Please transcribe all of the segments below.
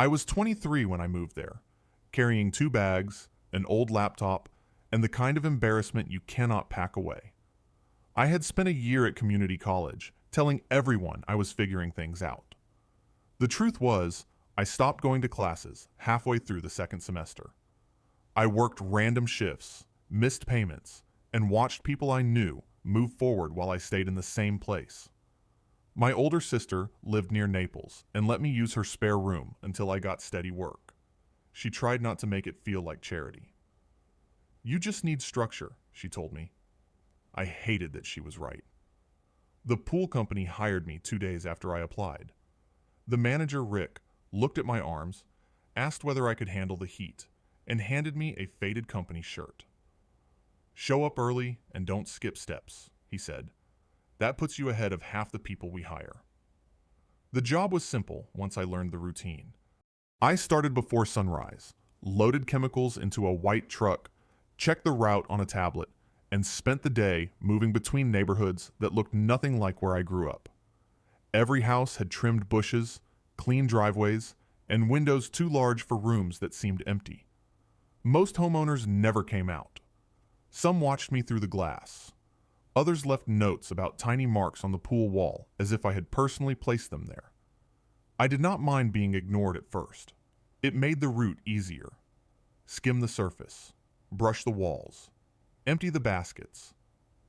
I was 23 when I moved there, carrying 2 bags, an old laptop, and the kind of embarrassment you cannot pack away. I had spent a year at community college, telling everyone I was figuring things out. The truth was, I stopped going to classes halfway through the second semester. I worked random shifts, missed payments, and watched people I knew move forward while I stayed in the same place. My older sister lived near Naples and let me use her spare room until I got steady work. She tried not to make it feel like charity. "You just need structure," she told me. I hated that she was right. The pool company hired me 2 days after I applied. The manager, Rick, looked at my arms, asked whether I could handle the heat, and handed me a faded company shirt. "Show up early and don't skip steps," he said. "That puts you ahead of half the people we hire." The job was simple once I learned the routine. I started before sunrise, loaded chemicals into a white truck, checked the route on a tablet, and spent the day moving between neighborhoods that looked nothing like where I grew up. Every house had trimmed bushes, clean driveways, and windows too large for rooms that seemed empty. Most homeowners never came out. Some watched me through the glass. Others left notes about tiny marks on the pool wall as if I had personally placed them there. I did not mind being ignored at first. It made the route easier. Skim the surface, brush the walls, empty the baskets,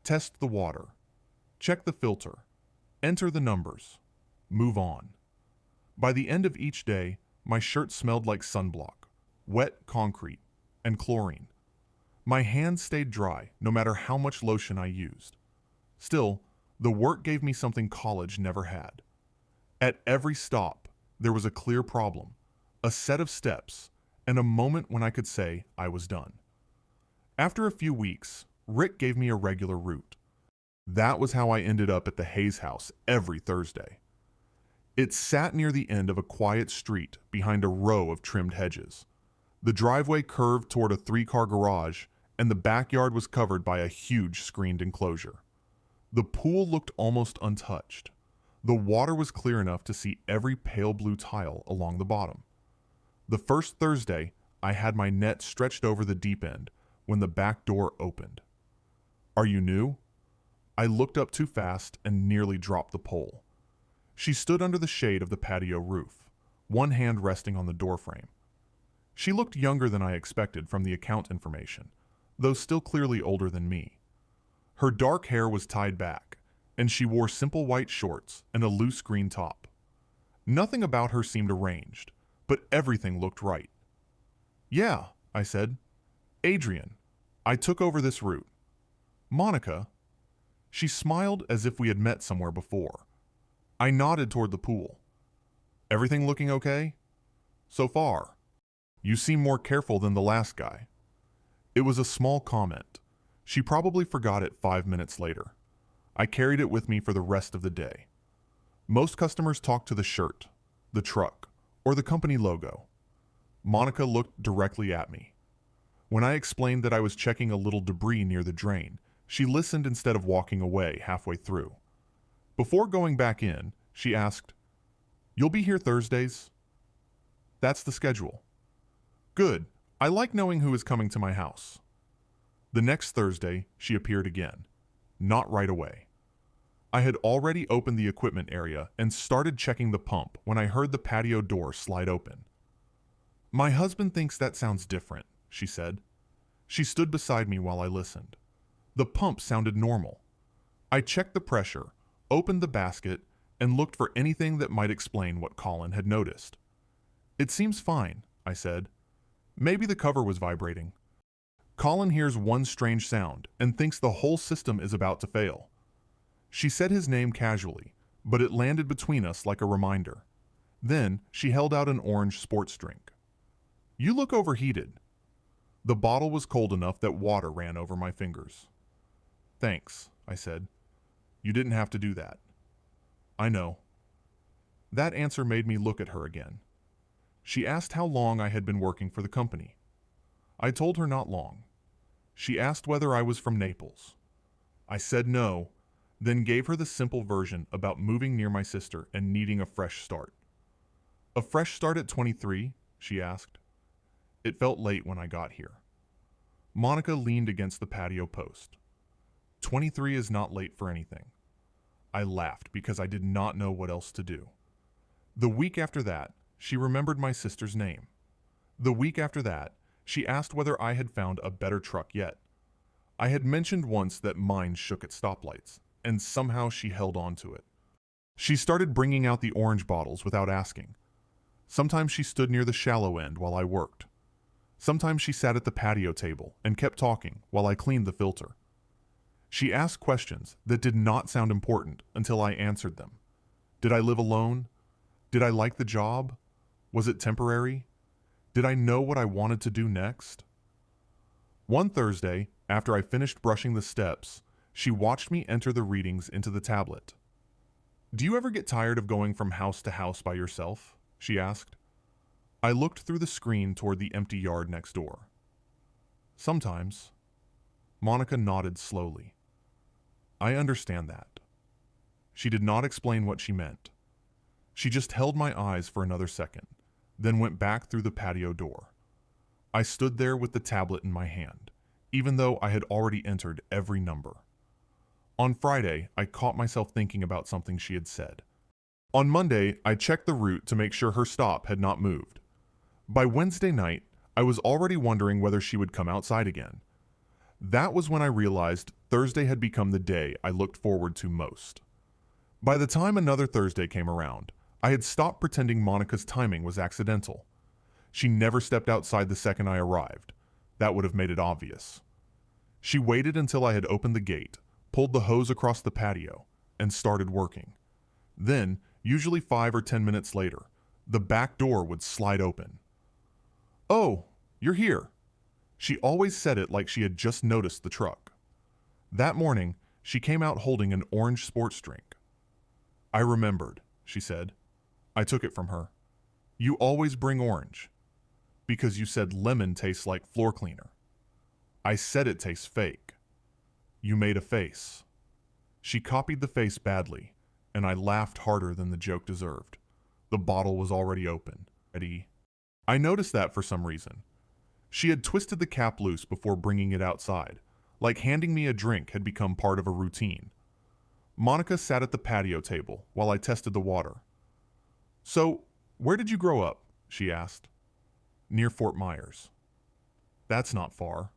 test the water, check the filter, enter the numbers, move on. By the end of each day, my shirt smelled like sunblock, wet concrete, and chlorine. My hands stayed dry no matter how much lotion I used. Still, the work gave me something college never had. At every stop, there was a clear problem, a set of steps, and a moment when I could say I was done. After a few weeks, Rick gave me a regular route. That was how I ended up at the Hayes house every Thursday. It sat near the end of a quiet street behind a row of trimmed hedges. The driveway curved toward a 3-car garage, and the backyard was covered by a huge screened enclosure. The pool looked almost untouched. The water was clear enough to see every pale blue tile along the bottom. The first Thursday, I had my net stretched over the deep end when the back door opened. "Are you new?" I looked up too fast and nearly dropped the pole. She stood under the shade of the patio roof, one hand resting on the doorframe. She looked younger than I expected from the account information, though still clearly older than me. Her dark hair was tied back, and she wore simple white shorts and a loose green top. Nothing about her seemed arranged, but everything looked right. "Yeah," I said. "Adrian. I took over this route." "Monica?" She smiled as if we had met somewhere before. I nodded toward the pool. "Everything looking okay?" "So far." "You seem more careful than the last guy." It was a small comment. She probably forgot it 5 minutes later. I carried it with me for the rest of the day. Most customers talked to the shirt, the truck, or the company logo. Monica looked directly at me. When I explained that I was checking a little debris near the drain, she listened instead of walking away halfway through. Before going back in, she asked, "You'll be here Thursdays?" "That's the schedule." "Good. I like knowing who is coming to my house." The next Thursday, she appeared again. Not right away. I had already opened the equipment area and started checking the pump when I heard the patio door slide open. "My husband thinks that sounds different," she said. She stood beside me while I listened. The pump sounded normal. I checked the pressure, opened the basket, and looked for anything that might explain what Colin had noticed. "It seems fine," I said. "Maybe the cover was vibrating." "Colin hears one strange sound and thinks the whole system is about to fail." She said his name casually, but it landed between us like a reminder. Then she held out an orange sports drink. "You look overheated." The bottle was cold enough that water ran over my fingers. "Thanks," I said. "You didn't have to do that." "I know." That answer made me look at her again. She asked how long I had been working for the company. I told her not long. She asked whether I was from Naples. I said no, then gave her the simple version about moving near my sister and needing a fresh start. A fresh start at 23? She asked. It felt late when I got here. Monica leaned against the patio post. 23 is not late for anything. I laughed because I did not know what else to do. The week after that, she remembered my sister's name. The week after that, she asked whether I had found a better truck yet. I had mentioned once that mine shook at stoplights, and somehow she held on to it. She started bringing out the orange bottles without asking. Sometimes she stood near the shallow end while I worked. Sometimes she sat at the patio table and kept talking while I cleaned the filter. She asked questions that did not sound important until I answered them. Did I live alone? Did I like the job? Was it temporary? Did I know what I wanted to do next? One Thursday, after I finished brushing the steps, she watched me enter the readings into the tablet. Do you ever get tired of going from house to house by yourself? She asked. I looked through the screen toward the empty yard next door. Sometimes. Monica nodded slowly. I understand that. She did not explain what she meant. She just held my eyes for another second, then went back through the patio door. I stood there with the tablet in my hand, even though I had already entered every number. On Friday, I caught myself thinking about something she had said. On Monday, I checked the route to make sure her stop had not moved. By Wednesday night, I was already wondering whether she would come outside again. That was when I realized Thursday had become the day I looked forward to most. By the time another Thursday came around, I had stopped pretending Monica's timing was accidental. She never stepped outside the second I arrived. That would have made it obvious. She waited until I had opened the gate, pulled the hose across the patio, and started working. Then, usually 5 or 10 minutes later, the back door would slide open. "Oh, you're here." She always said it like she had just noticed the truck. That morning, she came out holding an orange sports drink. "I remembered," she said. I took it from her. "You always bring orange." "Because you said lemon tastes like floor cleaner." "I said it tastes fake." "You made a face." She copied the face badly, and I laughed harder than the joke deserved. The bottle was already open. Ready? I noticed that for some reason. She had twisted the cap loose before bringing it outside, like handing me a drink had become part of a routine. Monica sat at the patio table while I tested the water. "So, where did you grow up?" she asked. "Near Fort Myers." "That's not far."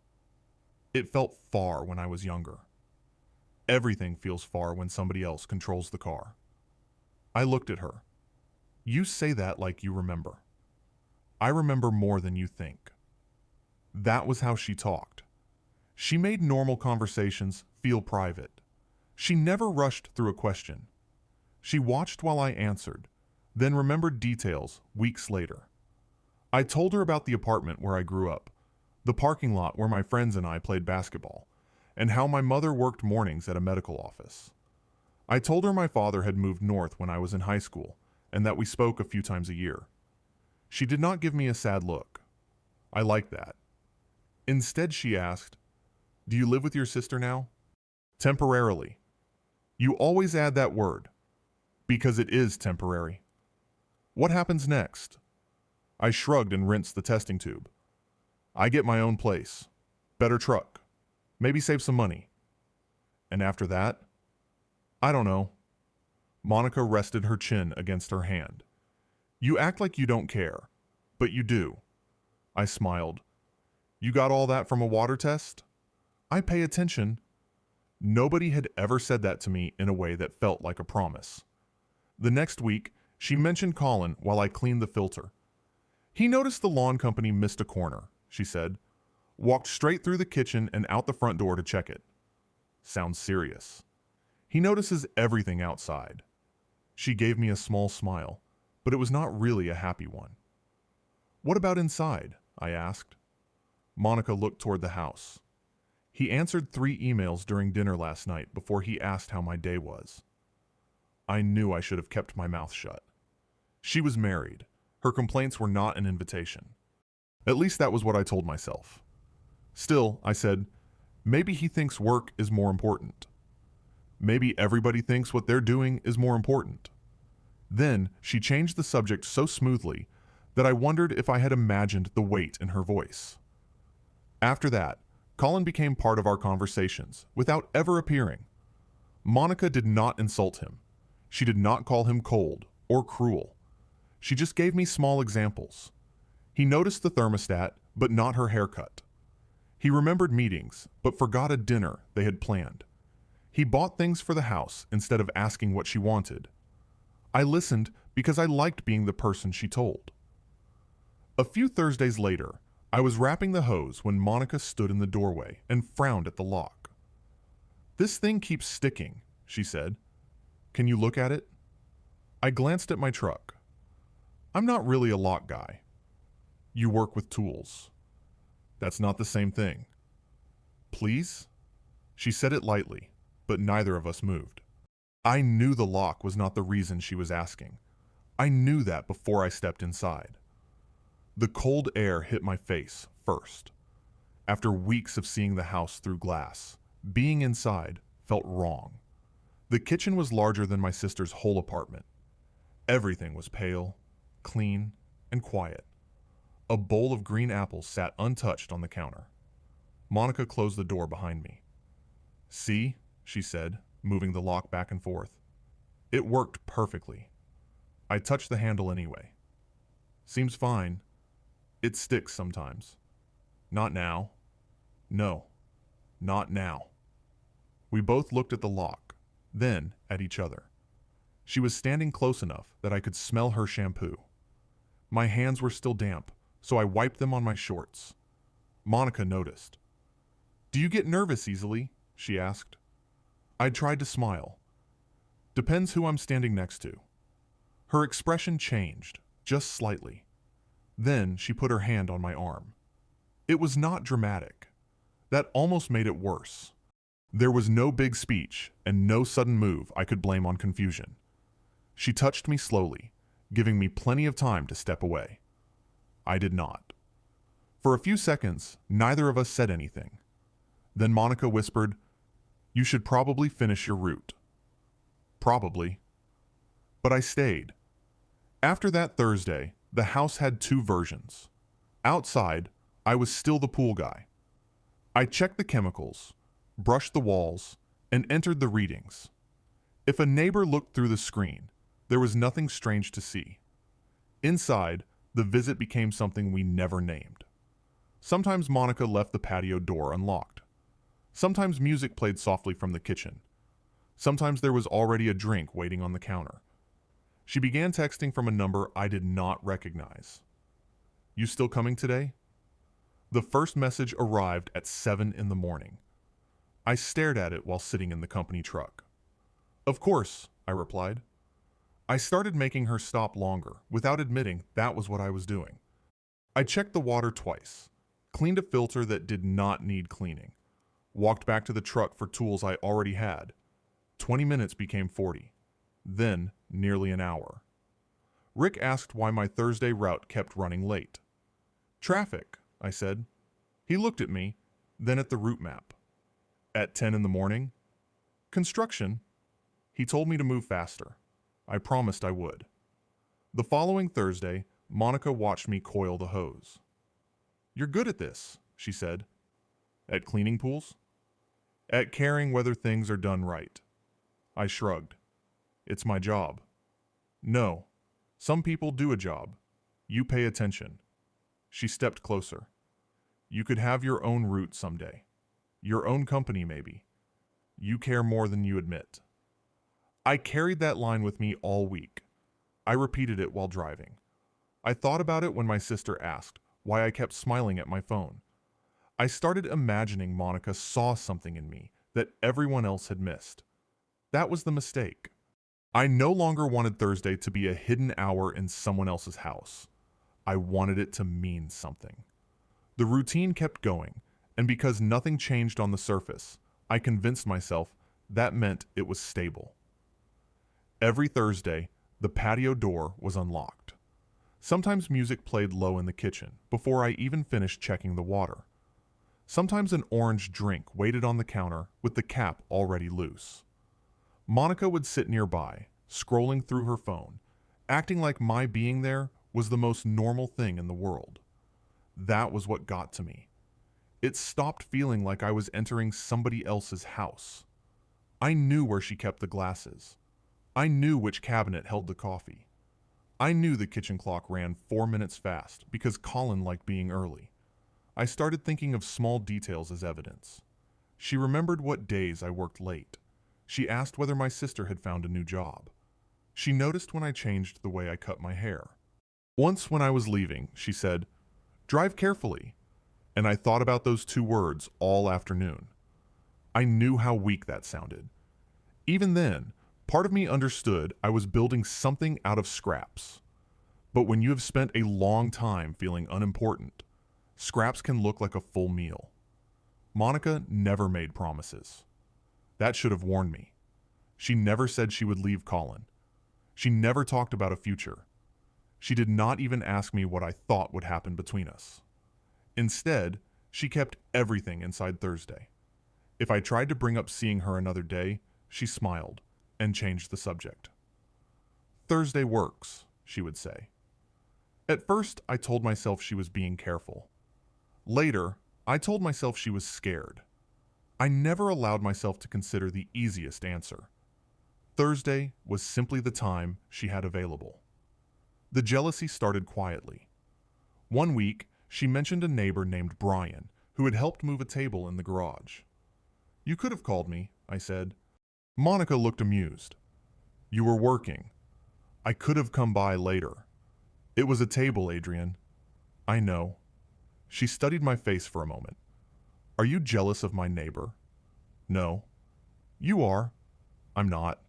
It felt far when I was younger. Everything feels far when somebody else controls the car. I looked at her. "You say that like you remember." "I remember more than you think." That was how she talked. She made normal conversations feel private. She never rushed through a question. She watched while I answered, then remembered details weeks later. I told her about the apartment where I grew up, the parking lot where my friends and I played basketball, and how my mother worked mornings at a medical office. I told her my father had moved north when I was in high school, and that we spoke a few times a year. She did not give me a sad look. I liked that. Instead, she asked, "Do you live with your sister now?" "Temporarily." You always add that word. Because it is temporary. What happens next? I shrugged and rinsed the testing tube. I get my own place. Better truck. Maybe save some money. And after that? I don't know. Monica rested her chin against her hand. You act like you don't care, but you do. I smiled. You got all that from a water test? I pay attention. Nobody had ever said that to me in a way that felt like a promise. The next week, she mentioned Colin while I cleaned the filter. He noticed the lawn company missed a corner, she said. Walked straight through the kitchen and out the front door to check it. Sounds serious. He notices everything outside. She gave me a small smile, but it was not really a happy one. What about inside? I asked. Monica looked toward the house. He answered 3 emails during dinner last night before he asked how my day was. I knew I should have kept my mouth shut. She was married. Her complaints were not an invitation. At least that was what I told myself. Still, I said, maybe he thinks work is more important. Maybe everybody thinks what they're doing is more important. Then she changed the subject so smoothly that I wondered if I had imagined the weight in her voice. After that, Colin became part of our conversations without ever appearing. Monica did not insult him. She did not call him cold or cruel. She just gave me small examples. He noticed the thermostat, but not her haircut. He remembered meetings, but forgot a dinner they had planned. He bought things for the house instead of asking what she wanted. I listened because I liked being the person she told. A few Thursdays later, I was wrapping the hose when Monica stood in the doorway and frowned at the lock. "This thing keeps sticking," she said. "Can you look at it?" I glanced at my truck. "I'm not really a lock guy." "You work with tools." "That's not the same thing." "Please?" She said it lightly, but neither of us moved. I knew the lock was not the reason she was asking. I knew that before I stepped inside. The cold air hit my face first. After weeks of seeing the house through glass, being inside felt wrong. The kitchen was larger than my sister's whole apartment. Everything was pale, clean, and quiet. A bowl of green apples sat untouched on the counter. Monica closed the door behind me. "See?" she said, moving the lock back and forth. It worked perfectly. I touched the handle anyway. "Seems fine. It sticks sometimes." "Not now." "No, not now." We both looked at the lock, then at each other. She was standing close enough that I could smell her shampoo. My hands were still damp, so I wiped them on my shorts. Monica noticed. "Do you get nervous easily?" she asked. I tried to smile. "Depends who I'm standing next to." Her expression changed, just slightly. Then she put her hand on my arm. It was not dramatic. That almost made it worse. There was no big speech and no sudden move I could blame on confusion. She touched me slowly, giving me plenty of time to step away. I did not. For a few seconds, neither of us said anything. Then Monica whispered, "You should probably finish your route." Probably. But I stayed. After that Thursday, the house had two versions. Outside, I was still the pool guy. I checked the chemicals, brushed the walls, and entered the readings. If a neighbor looked through the screen, there was nothing strange to see. Inside, the visit became something we never named. Sometimes Monica left the patio door unlocked. Sometimes music played softly from the kitchen. Sometimes there was already a drink waiting on the counter. She began texting from a number I did not recognize. "You still coming today?" The first message arrived at 7 in the morning. I stared at it while sitting in the company truck. "Of course," I replied. I started making her stop longer without admitting that was what I was doing. I checked the water twice, cleaned a filter that did not need cleaning, walked back to the truck for tools I already had. 20 minutes became 40, then nearly an hour. Rick asked why my Thursday route kept running late. "Traffic," I said. He looked at me, then at the route map. "At 10 in the morning?" "Construction." He told me to move faster. I promised I would. The following Thursday, Monica watched me coil the hose. "You're good at this," she said. "At cleaning pools?" "At caring whether things are done right." I shrugged. "It's my job." "No. Some people do a job. You pay attention." She stepped closer. "You could have your own route someday. Your own company, maybe. You care more than you admit." I carried that line with me all week. I repeated it while driving. I thought about it when my sister asked why I kept smiling at my phone. I started imagining Monica saw something in me that everyone else had missed. That was the mistake. I no longer wanted Thursday to be a hidden hour in someone else's house. I wanted it to mean something. The routine kept going, and because nothing changed on the surface, I convinced myself that meant it was stable. Every Thursday, the patio door was unlocked. Sometimes music played low in the kitchen before I even finished checking the water. Sometimes an orange drink waited on the counter with the cap already loose. Monica would sit nearby, scrolling through her phone, acting like my being there was the most normal thing in the world. That was what got to me. It stopped feeling like I was entering somebody else's house. I knew where she kept the glasses. I knew which cabinet held the coffee. I knew the kitchen clock ran 4 minutes fast because Colin liked being early. I started thinking of small details as evidence. She remembered what days I worked late. She asked whether my sister had found a new job. She noticed when I changed the way I cut my hair. Once when I was leaving, she said, "Drive carefully." And I thought about those 2 words all afternoon. I knew how weak that sounded. Even then, part of me understood I was building something out of scraps. But when you have spent a long time feeling unimportant, scraps can look like a full meal. Monica never made promises. That should have warned me. She never said she would leave Colin. She never talked about a future. She did not even ask me what I thought would happen between us. Instead, she kept everything inside Thursday. If I tried to bring up seeing her another day, she smiled and changed the subject. "Thursday works," she would say. At first, I told myself she was being careful. Later, I told myself she was scared. I never allowed myself to consider the easiest answer. Thursday was simply the time she had available. The jealousy started quietly. One week, she mentioned a neighbor named Brian who had helped move a table in the garage. "You could have called me," I said. Monica looked amused. "You were working. I could have come by later. It was a table, Adrian." "I know." She studied my face for a moment. "Are you jealous of my neighbor?" "No." "You are." "I'm not."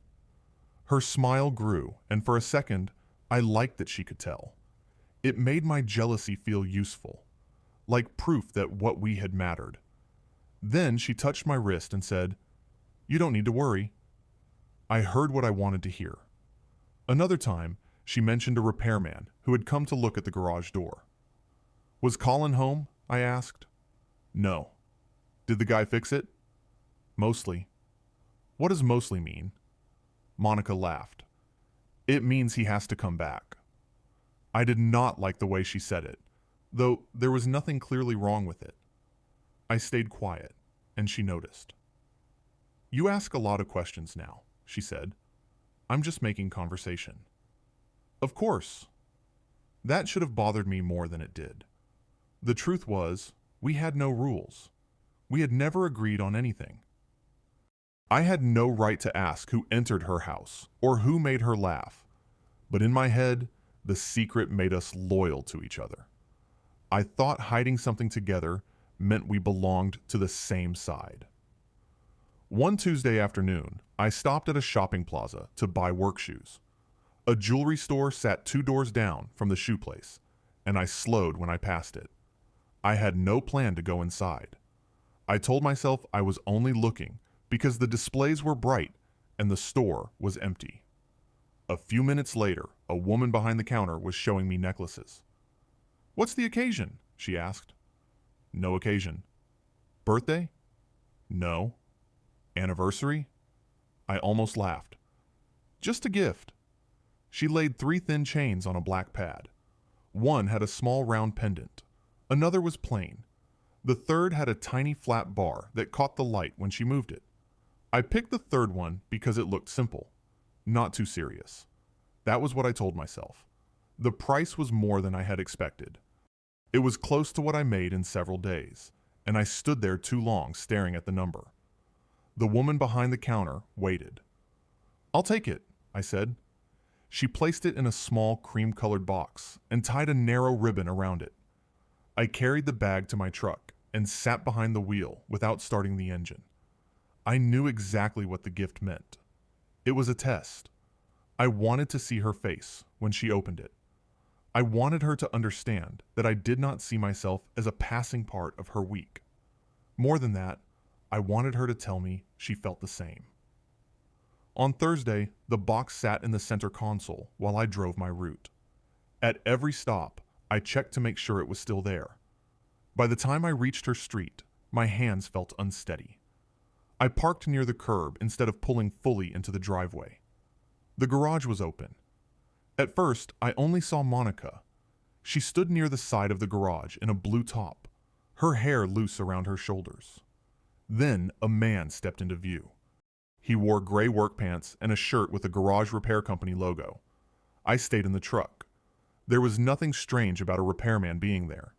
Her smile grew, and for a second, I liked that she could tell. It made my jealousy feel useful, like proof that what we had mattered. Then she touched my wrist and said, "You don't need to worry." I heard what I wanted to hear. Another time, she mentioned a repairman who had come to look at the garage door. "Was Colin home?" I asked. "No." "Did the guy fix it?" "Mostly." "What does mostly mean?" Monica laughed. "It means he has to come back." I did not like the way she said it, though there was nothing clearly wrong with it. I stayed quiet, and she noticed. "You ask a lot of questions now," she said. "I'm just making conversation." Of course. That should have bothered me more than it did. The truth was, we had no rules. We had never agreed on anything. I had no right to ask who entered her house or who made her laugh, but in my head, the secret made us loyal to each other. I thought hiding something together meant we belonged to the same side. One Tuesday afternoon, I stopped at a shopping plaza to buy work shoes. A jewelry store sat 2 doors down from the shoe place, and I slowed when I passed it. I had no plan to go inside. I told myself I was only looking because the displays were bright and the store was empty. A few minutes later, a woman behind the counter was showing me necklaces. "What's the occasion?" she asked. "No occasion." "Birthday?" "No." "Anniversary?" I almost laughed. "Just a gift." She laid 3 thin chains on a black pad. One had a small round pendant. Another was plain. The third had a tiny flat bar that caught the light when she moved it. I picked the third one because it looked simple, not too serious. That was what I told myself. The price was more than I had expected. It was close to what I made in several days, and I stood there too long staring at the number. The woman behind the counter waited. "I'll take it," I said. She placed it in a small cream-colored box and tied a narrow ribbon around it. I carried the bag to my truck and sat behind the wheel without starting the engine. I knew exactly what the gift meant. It was a test. I wanted to see her face when she opened it. I wanted her to understand that I did not see myself as a passing part of her week. More than that, I wanted her to tell me she felt the same. On Thursday, the box sat in the center console while I drove my route. At every stop, I checked to make sure it was still there. By the time I reached her street, my hands felt unsteady. I parked near the curb instead of pulling fully into the driveway. The garage was open. At first, I only saw Monica. She stood near the side of the garage in a blue top, her hair loose around her shoulders. Then a man stepped into view. He wore gray work pants and a shirt with a garage repair company logo. I stayed in the truck. There was nothing strange about a repairman being there.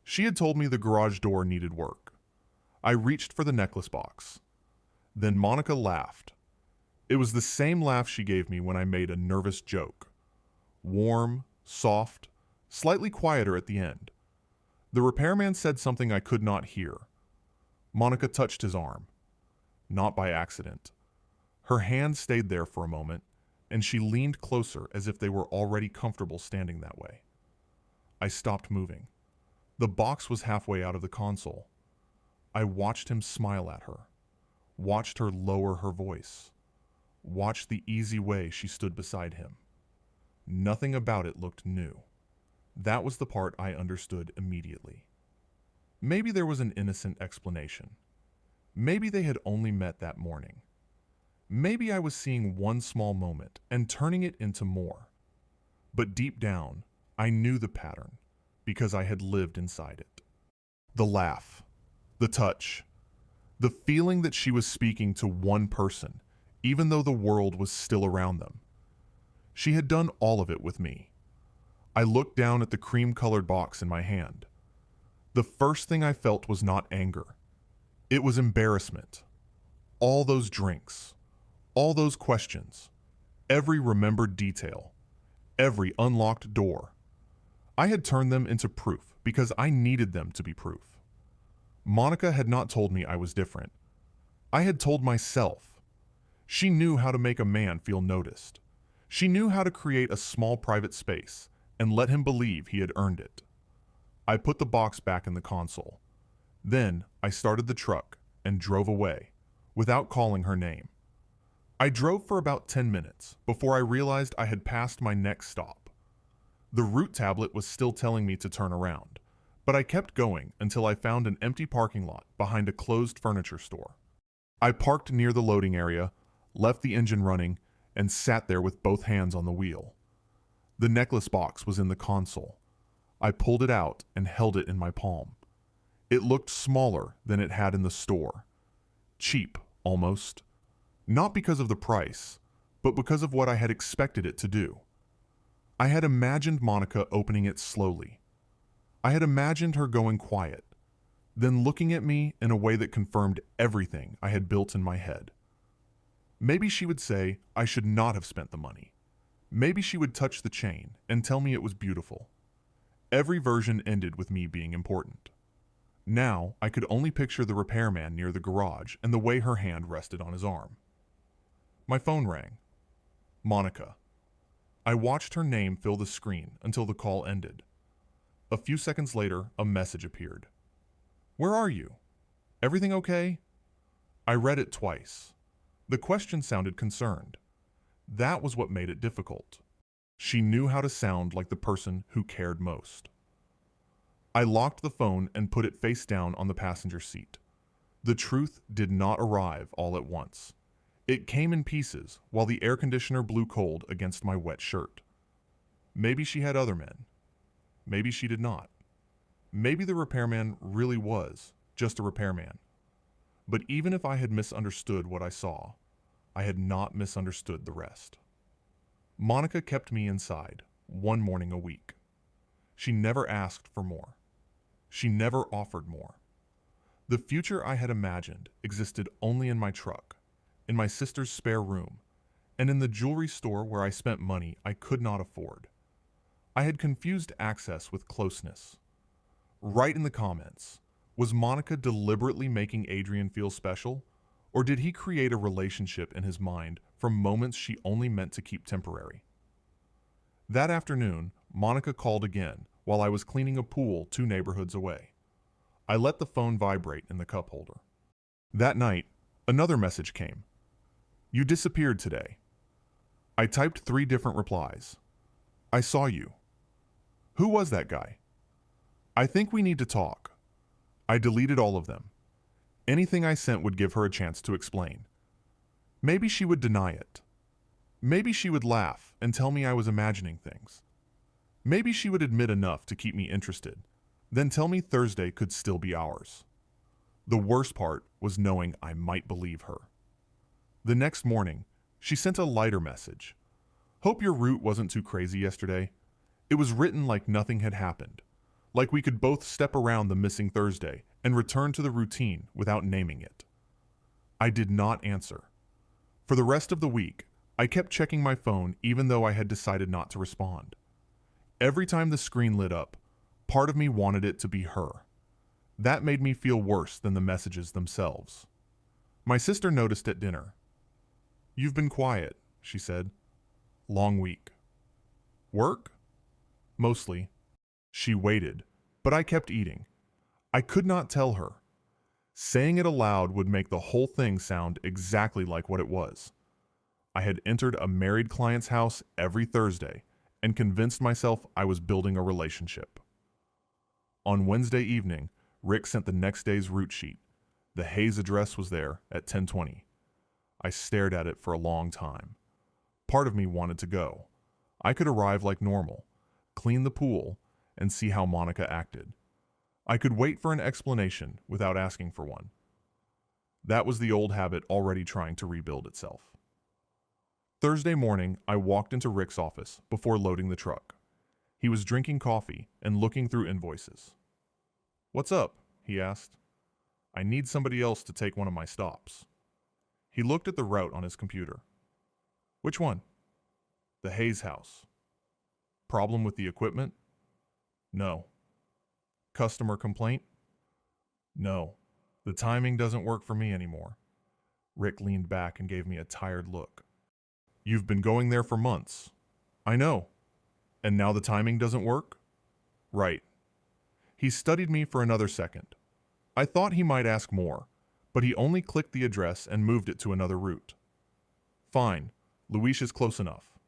She had told me the garage door needed work. I reached for the necklace box. Then Monica laughed. It was the same laugh she gave me when I made a nervous joke. Warm, soft, slightly quieter at the end. The repairman said something I could not hear. Monica touched his arm. Not by accident. Her hand stayed there for a moment, and she leaned closer as if they were already comfortable standing that way. I stopped moving. The box was halfway out of the console. I watched him smile at her, watched her lower her voice, watched the easy way she stood beside him. Nothing about it looked new. That was the part I understood immediately. Maybe there was an innocent explanation. Maybe they had only met that morning. Maybe I was seeing one small moment and turning it into more. But deep down, I knew the pattern because I had lived inside it. The laugh, the touch, the feeling that she was speaking to one person, even though the world was still around them. She had done all of it with me. I looked down at the cream-colored box in my hand. The first thing I felt was not anger. It was embarrassment. All those drinks, all those questions, every remembered detail, every unlocked door. I had turned them into proof because I needed them to be proof. Monica had not told me I was different. I had told myself. She knew how to make a man feel noticed. She knew how to create a small private space and let him believe he had earned it. I put the box back in the console. Then I started the truck and drove away, without calling her name. I drove for about 10 minutes before I realized I had passed my next stop. The route tablet was still telling me to turn around, but I kept going until I found an empty parking lot behind a closed furniture store. I parked near the loading area, left the engine running, and sat there with both hands on the wheel. The necklace box was in the console. I pulled it out and held it in my palm. It looked smaller than it had in the store. Cheap, almost. Not because of the price, but because of what I had expected it to do. I had imagined Monica opening it slowly. I had imagined her going quiet, then looking at me in a way that confirmed everything I had built in my head. Maybe she would say I should not have spent the money. Maybe she would touch the chain and tell me it was beautiful. Every version ended with me being important. Now I could only picture the repairman near the garage and the way her hand rested on his arm. My phone rang. Monica. I watched her name fill the screen until the call ended. A few seconds later, a message appeared. "Where are you? Everything okay?" I read it twice. The question sounded concerned. That was what made it difficult. She knew how to sound like the person who cared most. I locked the phone and put it face down on the passenger seat. The truth did not arrive all at once. It came in pieces while the air conditioner blew cold against my wet shirt. Maybe she had other men. Maybe she did not. Maybe the repairman really was just a repairman. But even if I had misunderstood what I saw, I had not misunderstood the rest. Monica kept me inside, one morning a week. She never asked for more. She never offered more. The future I had imagined existed only in my truck, in my sister's spare room, and in the jewelry store where I spent money I could not afford. I had confused access with closeness. Write in the comments, was Monica deliberately making Adrian feel special, or did he create a relationship in his mind from moments she only meant to keep temporary? That afternoon, Monica called again while I was cleaning a pool 2 neighborhoods away. I let the phone vibrate in the cup holder. That night, another message came. "You disappeared today." I typed 3 different replies. "I saw you." "Who was that guy?" "I think we need to talk." I deleted all of them. Anything I sent would give her a chance to explain. Maybe she would deny it. Maybe she would laugh and tell me I was imagining things. Maybe she would admit enough to keep me interested, then tell me Thursday could still be ours. The worst part was knowing I might believe her. The next morning, she sent a lighter message. Hope your route wasn't too crazy yesterday. It was written like nothing had happened, like we could both step around the missing Thursday and return to the routine without naming it. I did not answer. For the rest of the week, I kept checking my phone even though I had decided not to respond. Every time the screen lit up, part of me wanted it to be her. That made me feel worse than the messages themselves. My sister noticed at dinner. "You've been quiet," she said. "Long week." "Work?" "Mostly." She waited, but I kept eating. I could not tell her. Saying it aloud would make the whole thing sound exactly like what it was. I had entered a married client's house every Thursday and convinced myself I was building a relationship. On Wednesday evening, Rick sent the next day's route sheet. The Hayes address was there at 10:20. I stared at it for a long time. Part of me wanted to go. I could arrive like normal, clean the pool, and see how Monica acted. I could wait for an explanation without asking for one. That was the old habit already trying to rebuild itself. Thursday morning, I walked into Rick's office before loading the truck. He was drinking coffee and looking through invoices. "What's up?" he asked. "I need somebody else to take one of my stops." He looked at the route on his computer. "Which one?" "The Hayes house." "Problem with the equipment?" "No." "Customer complaint?" "No. The timing doesn't work for me anymore." Rick leaned back and gave me a tired look. "You've been going there for months." "I know. And now the timing doesn't work?" "Right." He studied me for another second. I thought he might ask more, but he only clicked the address and moved it to another route. "Fine. Luis is close enough."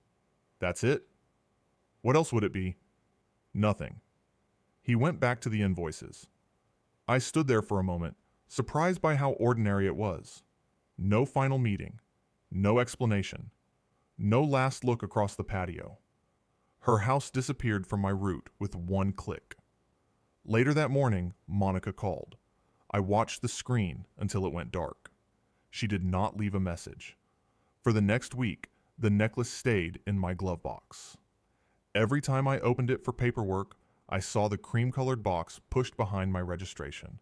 "That's it?" "What else would it be?" "Nothing." He went back to the invoices. I stood there for a moment, surprised by how ordinary it was. No final meeting. No explanation. No last look across the patio. Her house disappeared from my route with one click. Later that morning, Monica called. I watched the screen until it went dark. She did not leave a message. For the next week, the necklace stayed in my glove box. Every time I opened it for paperwork, I saw the cream-colored box pushed behind my registration.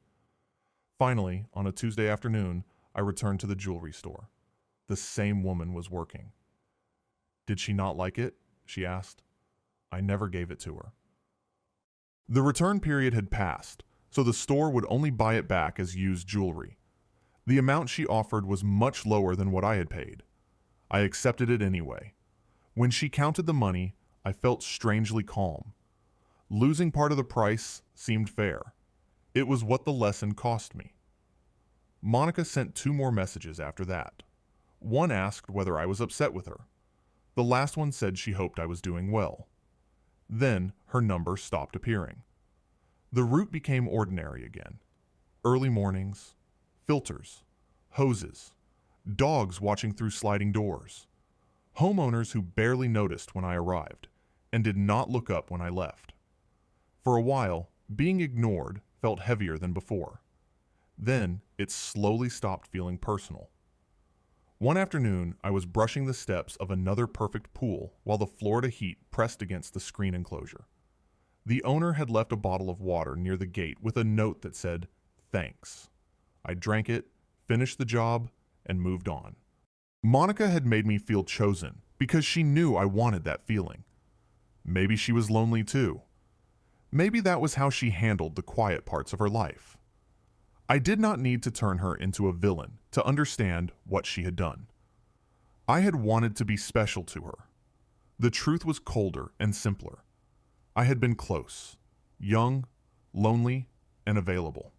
Finally, on a Tuesday afternoon, I returned to the jewelry store. The same woman was working. "Did she not like it?" she asked. I never gave it to her. The return period had passed, so the store would only buy it back as used jewelry. The amount she offered was much lower than what I had paid. I accepted it anyway. When she counted the money, I felt strangely calm. Losing part of the price seemed fair. It was what the lesson cost me. Monica sent 2 more messages after that. One asked whether I was upset with her. The last one said she hoped I was doing well. Then her number stopped appearing. The route became ordinary again. Early mornings, filters, hoses, dogs watching through sliding doors, homeowners who barely noticed when I arrived and did not look up when I left. For a while, being ignored felt heavier than before. Then it slowly stopped feeling personal. One afternoon, I was brushing the steps of another perfect pool while the Florida heat pressed against the screen enclosure. The owner had left a bottle of water near the gate with a note that said, "Thanks." I drank it, finished the job, and moved on. Monica had made me feel chosen because she knew I wanted that feeling. Maybe she was lonely too. Maybe that was how she handled the quiet parts of her life. I did not need to turn her into a villain to understand what she had done. I had wanted to be special to her. The truth was colder and simpler. I had been close, young, lonely, and available.